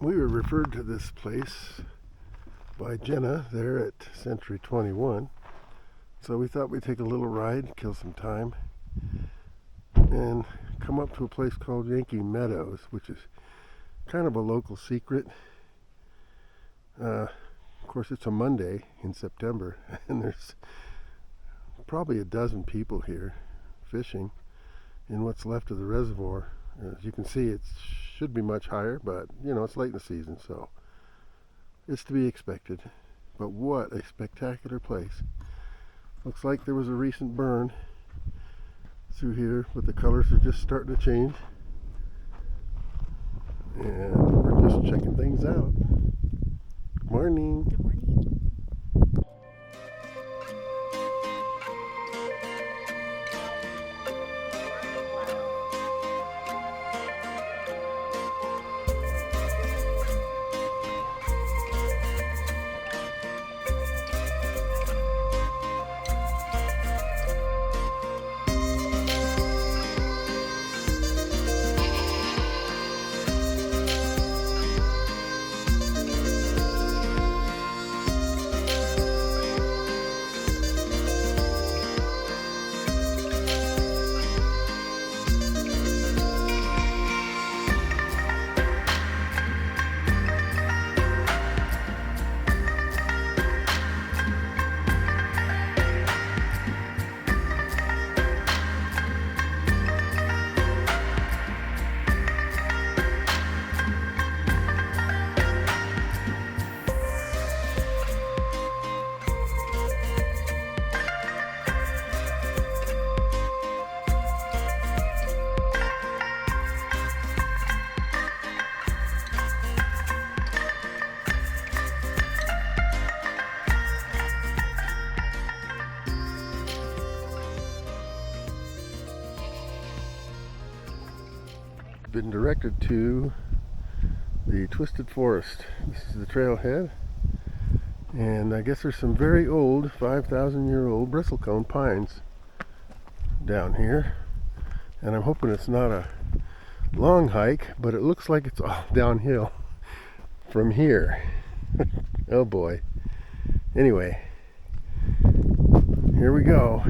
We were referred to this place by Jenna there at Century 21. So we thought we'd take a little ride, kill some time, and come up to a place called Yankee Meadows, which is kind of a local secret. Of course, it's a Monday in September, and there's probably a dozen people here fishing in what's left of the reservoir. As you can see, it should be much higher, but you know, it's late in the season, so it's to be expected. But what a spectacular place. Looks like there was a recent burn through here, but the colors are just starting to change. And we're just checking things out. Good morning. Good morning. Been directed to the Twisted Forest. This is the trailhead, and I guess there's some very old 5,000-year-old bristlecone pines down here, and I'm hoping it's not a long hike, but it looks like it's all downhill from here. Oh boy. Anyway, here we go.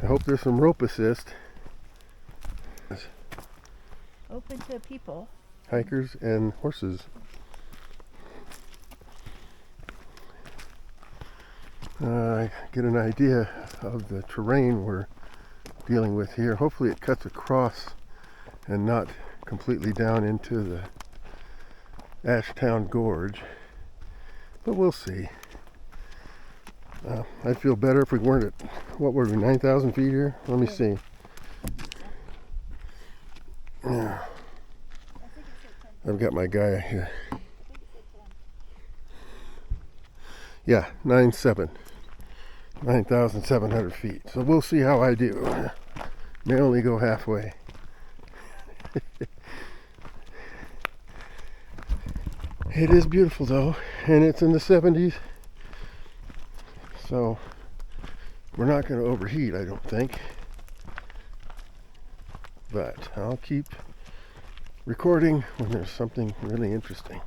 I hope there's some rope assist. Open to people. Hikers and horses. Get an idea of the terrain we're dealing with here. Hopefully it cuts across and not completely down into the Ashtown Gorge, but we'll see. I'd feel better if we weren't at, what were we, 9,000 feet here? Let me see. Yeah. I've got my guy here. Yeah, 9,700 feet. So we'll see how I do. May only go halfway. It is beautiful though, and it's in the 70s. So we're not going to overheat, I don't think. But I'll keep recording when there's something really interesting.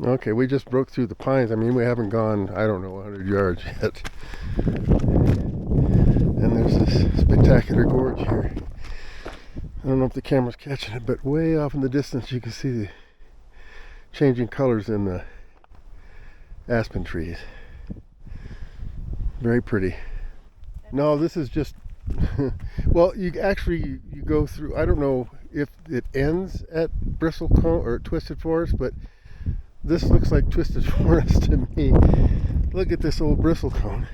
Okay, we just broke through the pines. I mean, we haven't gone, I don't know, 100 yards yet. And there's this spectacular gorge here. I don't know if the camera's catching it, but way off in the distance you can see the changing colors in the aspen trees. Very pretty. No, this is just well, you go through, I don't know if it ends at bristlecone or Twisted Forest, but this looks like Twisted Forest to me. Look at this old bristlecone.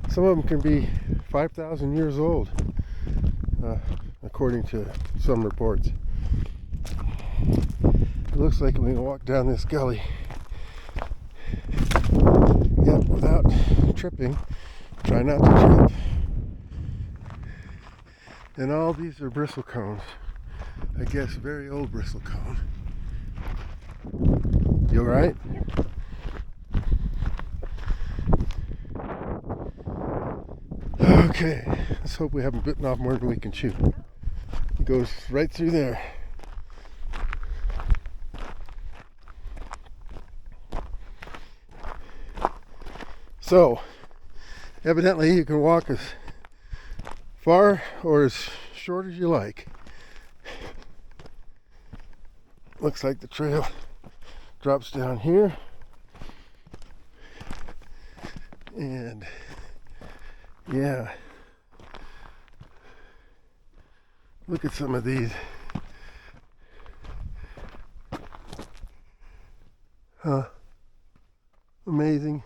Some of them can be 5,000 years old, according to some reports. It looks like we can walk down this gully, yep, without tripping. Try not to trip. And all these are bristlecones. I guess very old bristlecone. You alright? Okay, let's hope we haven't bitten off more than we can chew. It goes right through there. So, evidently you can walk as far or as short as you like. Looks like the trail drops down here. And yeah, look at some of these. Huh? Amazing.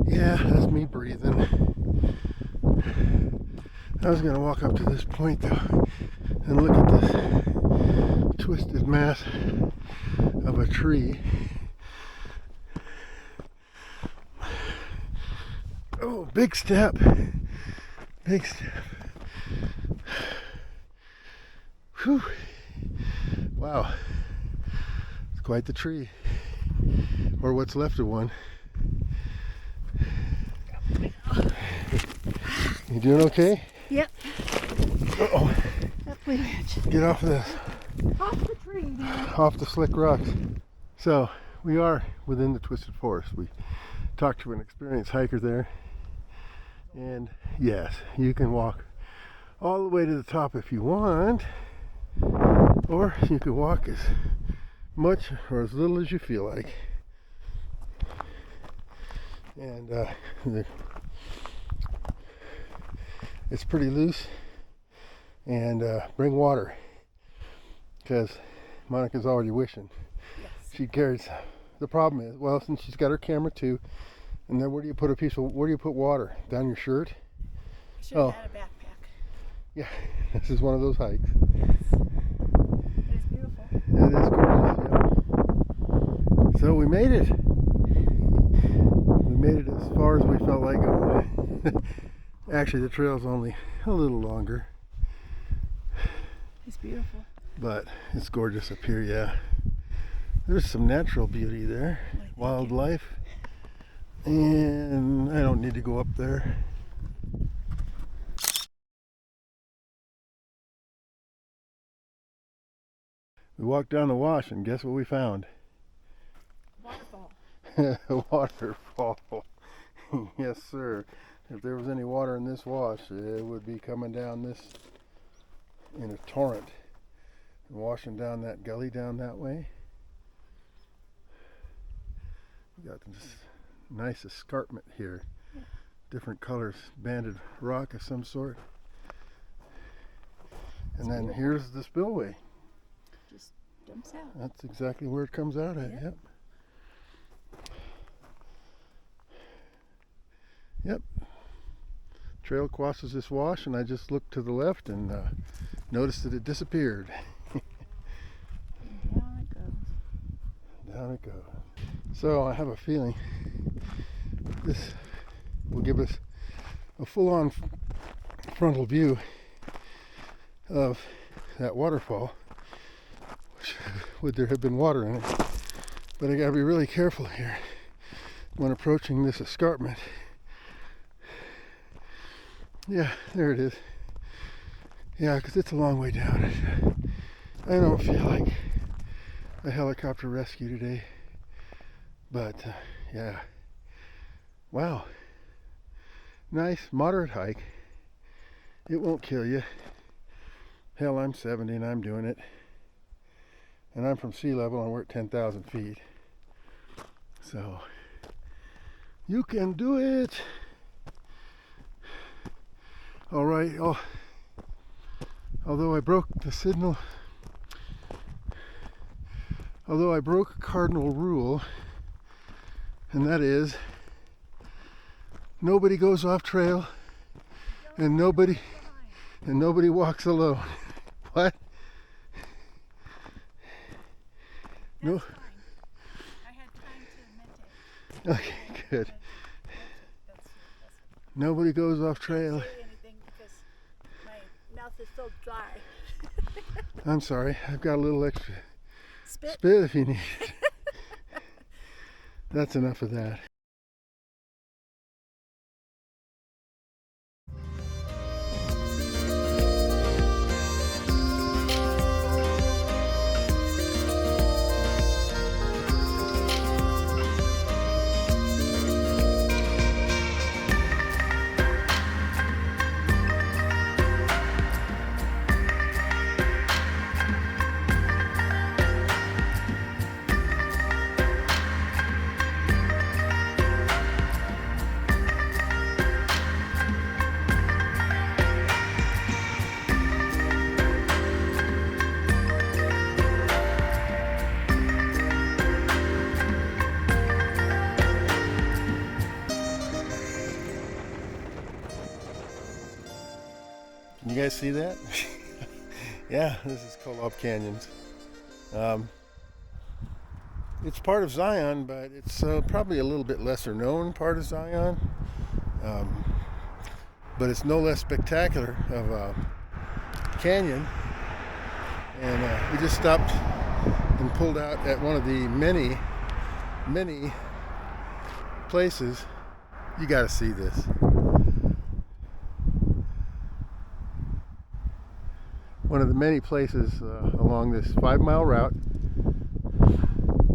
Yeah, that's me breathing. I was gonna walk up to this point though and look at this twisted mass of a tree. Oh, big step. Big step. Whew. Wow. It's quite the tree. Or what's left of one. You doing okay? Yep. Uh-oh. That branch. Get off of this. Off the tree, man. Off the slick rocks. So, we are within the Twisted Forest. We talked to an experienced hiker there. And yes, you can walk all the way to the top if you want. Or you can walk as much or as little as you feel like. And it's pretty loose. And bring water, because Monica's already wishing she carries. The problem is, well, since she's got her camera too, and then where do you put water? Down your shirt? Should have had a backpack. Yeah, this is one of those hikes. Yes. It is beautiful. It is gorgeous, yeah. So we made it. We made it as far as we felt like going. Actually, the trail's only a little longer. It's beautiful. But it's gorgeous up here, yeah. There's some natural beauty there. Wildlife. And I don't need to go up there. We walked down the wash and guess what we found? Waterfall. A waterfall. Yes, sir. If there was any water in this wash, it would be coming down this in a torrent and washing down that gully down that way. We got this nice escarpment here. Yeah. Different colors, banded rock of some sort. And then beautiful. here's the spillway. Just dumps out. That's exactly where it comes out at. Yep. Yep. Yep. Trail crosses this wash, and I just looked to the left and noticed that it disappeared. And down it goes. Down it goes. So I have a feeling this will give us a full-on frontal view of that waterfall. Would there have been water in it? But I gotta be really careful here when approaching this escarpment. Yeah, there it is. Yeah, because it's a long way down. I don't feel like a helicopter rescue today. But, yeah. Wow. Nice, moderate hike. It won't kill you. Hell, I'm 70 and I'm doing it. And I'm from sea level and we're at 10,000 feet. So, you can do it. All right. Oh, although I broke the signal, although I broke a cardinal rule, and that is nobody goes off trail and nobody walks alone. What? That's No. fine. I had time to meditate. Okay, good. That's Nobody goes off trail. say anything because my mouth is so dry. I'm sorry. I've got a little extra Spit. spit if you need it. That's enough of that. guys see that? Yeah, this is Kolob Canyons. It's part of Zion, but it's probably a little bit lesser known part of Zion. But it's no less spectacular of a canyon. And we just stopped and pulled out at one of the many places. You got to see this. One of the many places along this 5-mile route.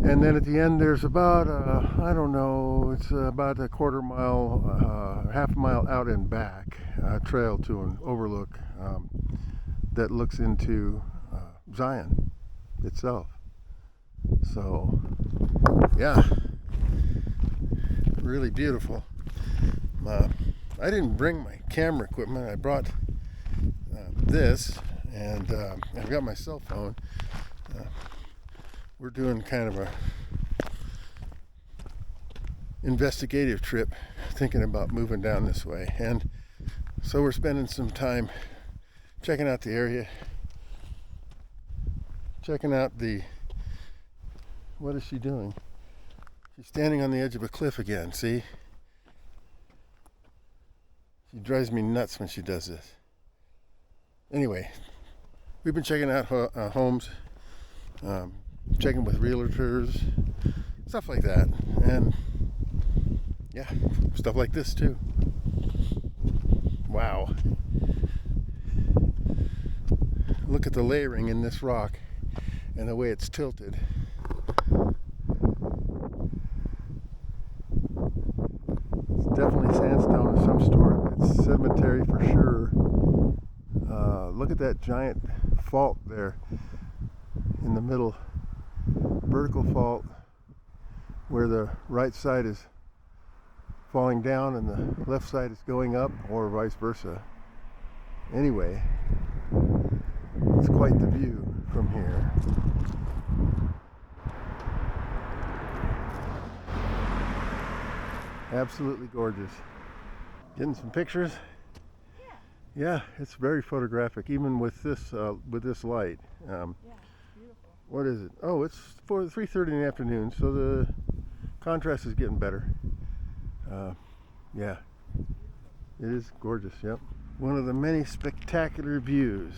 And then at the end there's about, I don't know, it's about a quarter mile, half a mile out and back, trail to an overlook that looks into Zion itself. So, yeah, really beautiful. I didn't bring my camera equipment. I brought this, and I've got my cell phone. We're doing kind of a investigative trip, thinking about moving down this way, and so we're spending some time checking out the area, checking out what is she doing? She's standing on the edge of a cliff again, see? She drives me nuts when she does this. Anyway, we've been checking out homes, checking with realtors, stuff like that, and yeah, stuff like this too. Wow. Look at the layering in this rock and the way it's tilted. It's definitely sandstone of some sort. It's sedimentary for sure. Look at that giant fault there in the middle. Vertical fault where the right side is falling down and the left side is going up, or vice versa. Anyway, it's quite the view from here. Absolutely gorgeous. Getting some pictures? Yeah, it's very photographic, even with this light. Yeah, beautiful. What is it? Oh, it's 3:30 in the afternoon, so the contrast is getting better. Yeah, it is gorgeous. Yep, one of the many spectacular views.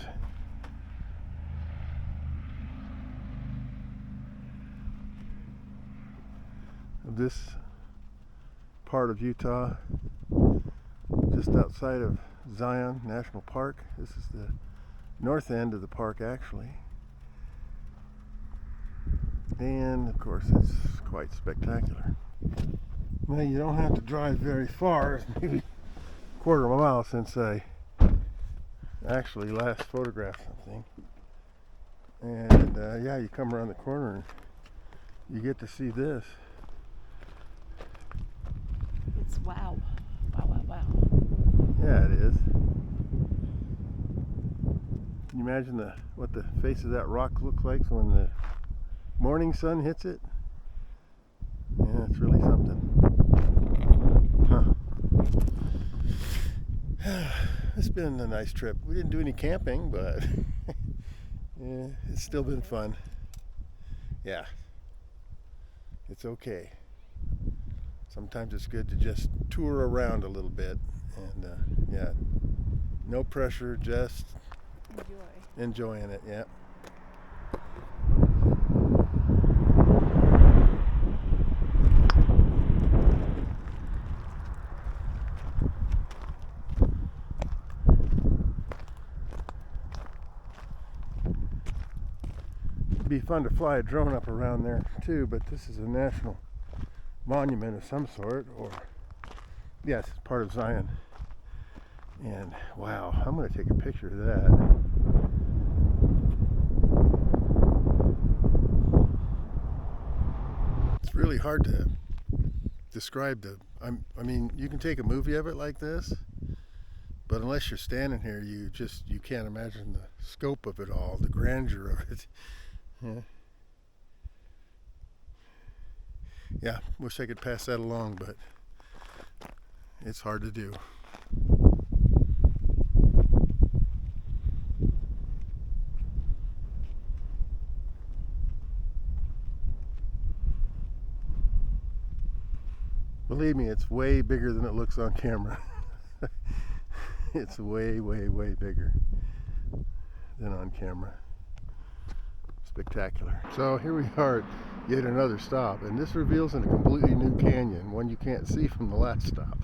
Of this part of Utah, just outside of Zion National Park. This is the north end of the park, actually. And of course it's quite spectacular. Well, you don't have to drive very far, maybe a quarter of a mile since I actually last photographed something. And yeah, you come around the corner and you get to see this. It's wow. Wow, wow, wow. Yeah, it is. Can you imagine what the face of that rock looks like when the morning sun hits it? Yeah, it's really something. Huh. It's been a nice trip. We didn't do any camping, but yeah, it's still been fun. Yeah, it's okay. Sometimes it's good to just tour around a little bit, and yeah, no pressure, just enjoying it. Yeah. It'd be fun to fly a drone up around there too, but this is a national monument of some sort, or yes, it's part of Zion. And wow, I'm going to take a picture of that. It's really hard to describe I mean, you can take a movie of it like this, but unless you're standing here, you can't imagine the scope of it all, the grandeur of it. Yeah. Yeah, wish I could pass that along, but it's hard to do. Believe me, it's way bigger than it looks on camera. It's way, way, way bigger than on camera. Spectacular. So here we are at yet another stop, and this reveals a completely new canyon, one you can't see from the last stop.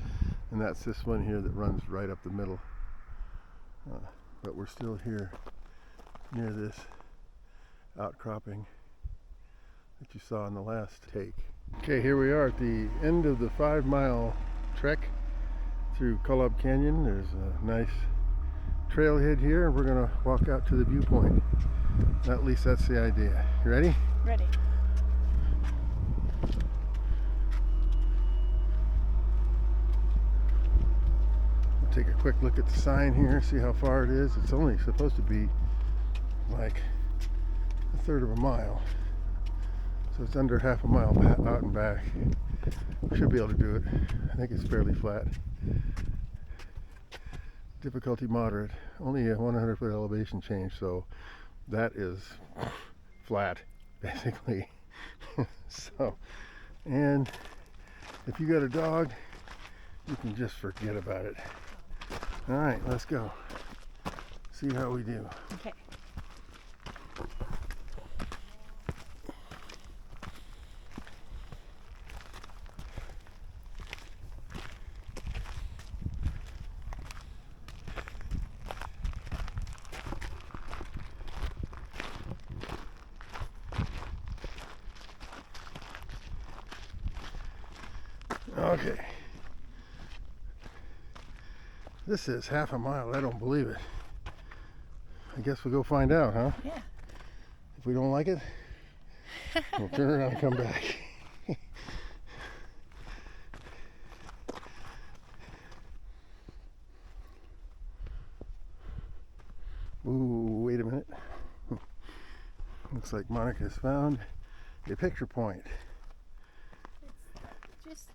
And that's this one here that runs right up the middle. But we're still here near this outcropping that you saw in the last take. Okay, here we are at the end of the 5-mile trek through Kolob Canyon. There's a nice trailhead here, and we're going to walk out to the viewpoint. At least that's the idea. You ready? Ready. We'll take a quick look at the sign here, see how far it is. It's only supposed to be like a third of a mile. So it's under half a mile out and back. We should be able to do it. I think it's fairly flat. Difficulty moderate. Only a 100-foot elevation change, so that is flat, basically. So, and if you got a dog, you can just forget about it. All right, let's go. See how we do. Okay. Okay. This is half a mile. I don't believe it. I guess we'll go find out, huh? Yeah. If we don't like it, we'll turn around and come back. Ooh, wait a minute. Looks like Monica's found a picture point. It's just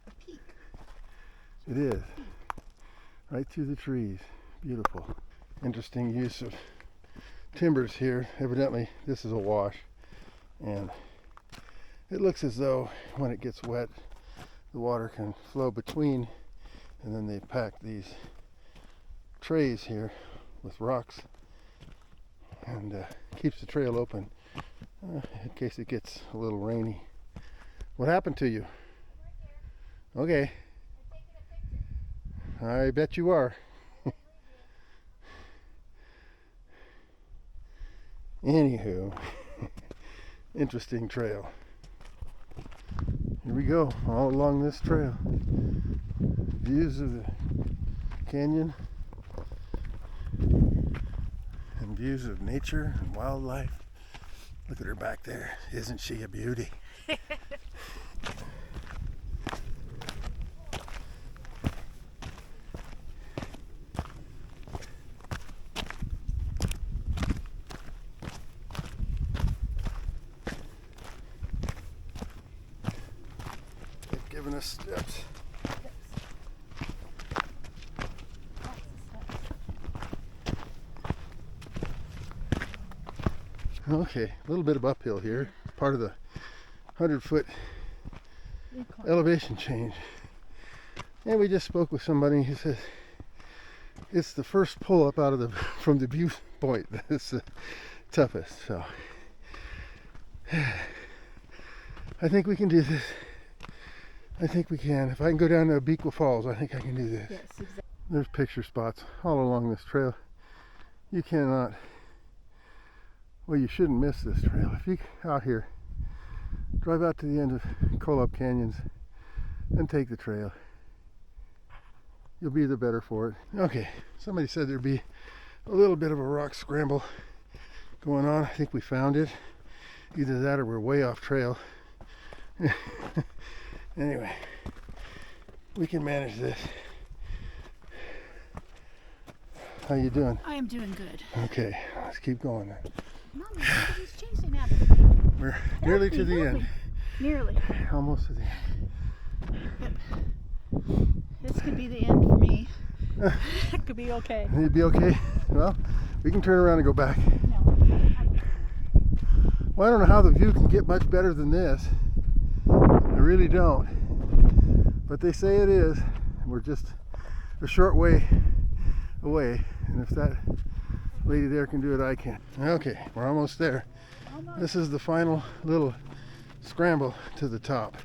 a peak. It is. Right through the trees. Beautiful. Interesting use of timbers here. Evidently this is a wash, and it looks as though when it gets wet the water can flow between, and then they pack these trays here with rocks and keeps the trail open in case it gets a little rainy. What happened to you? Okay. I bet you are. Anywho, interesting trail. Here we go, all along this trail. Views of the canyon and views of nature and wildlife. Look at her back there. Isn't she a beauty? Giving us steps. Okay, a little bit of uphill here, part of the 100-foot elevation change. And we just spoke with somebody who says it's the first pull up out of the from the viewpoint that's the toughest. So I think we can do this. I think we can. If I can go down to Abiqua Falls, I think I can do this. Yes, exactly. There's picture spots all along this trail. You cannot, well, you shouldn't miss this trail. If you out here, drive out to the end of Kolob Canyons and take the trail. You'll be the better for it. Okay, somebody said there'd be a little bit of a rock scramble going on. I think we found it. Either that or we're way off trail. Anyway, we can manage this. How you doing? I am doing good. Okay, let's keep going then. Mommy, somebody's chasing after me. We're nearly to the end. Nearly. Almost to the end. Yep. This could be the end for me. It could be okay. You'd be okay? Well, we can turn around and go back. No. Well, I don't know how the view can get much better than this. I really don't. But they say it is. We're just a short way away, and if that lady there can do it, I can. Okay, we're almost there. This is the final little scramble to the top.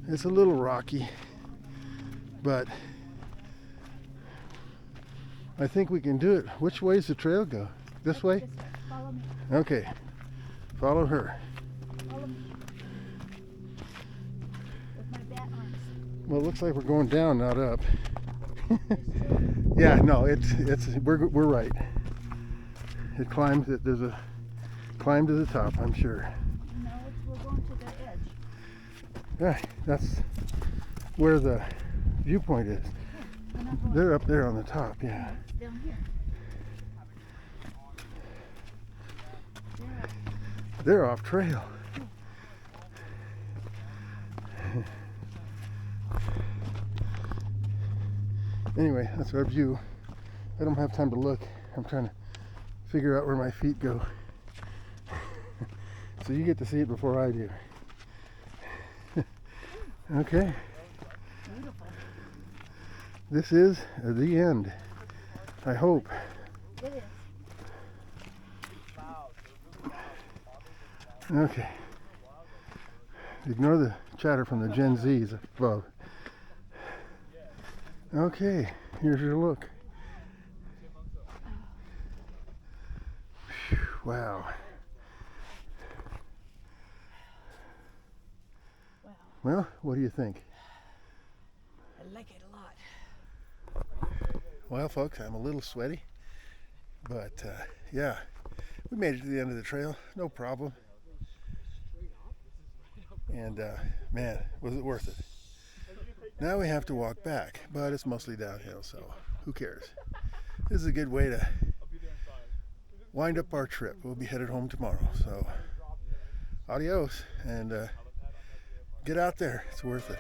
It's a little rocky, but I think we can do it. Which way does the trail go? This way? Follow me. Okay, follow her. Follow me. With my bat arms. Well, it looks like we're going down, not up. Yeah, no, we're right. It climbs. There's a climb to the top, I'm sure. No, we're going to the edge. Yeah, that's where the viewpoint is. We're not going They're up there on the top, yeah. down here. They're off trail. Anyway, that's our view. I don't have time to look. I'm trying to figure out where my feet go. So you get to see it before I do. Okay. Beautiful. This is the end. I hope. It is. Okay. Ignore the chatter from the Gen Zs above. Okay, here's your look. Whew, wow. Wow. Well, what do you think? I like it a lot. Well, folks, I'm a little sweaty, but yeah, we made it to the end of the trail, no problem. And man, was it worth it? Now we have to walk back, but it's mostly downhill, so who cares? This is a good way to wind up our trip. We'll be headed home tomorrow, so adios, and get out there. It's worth it.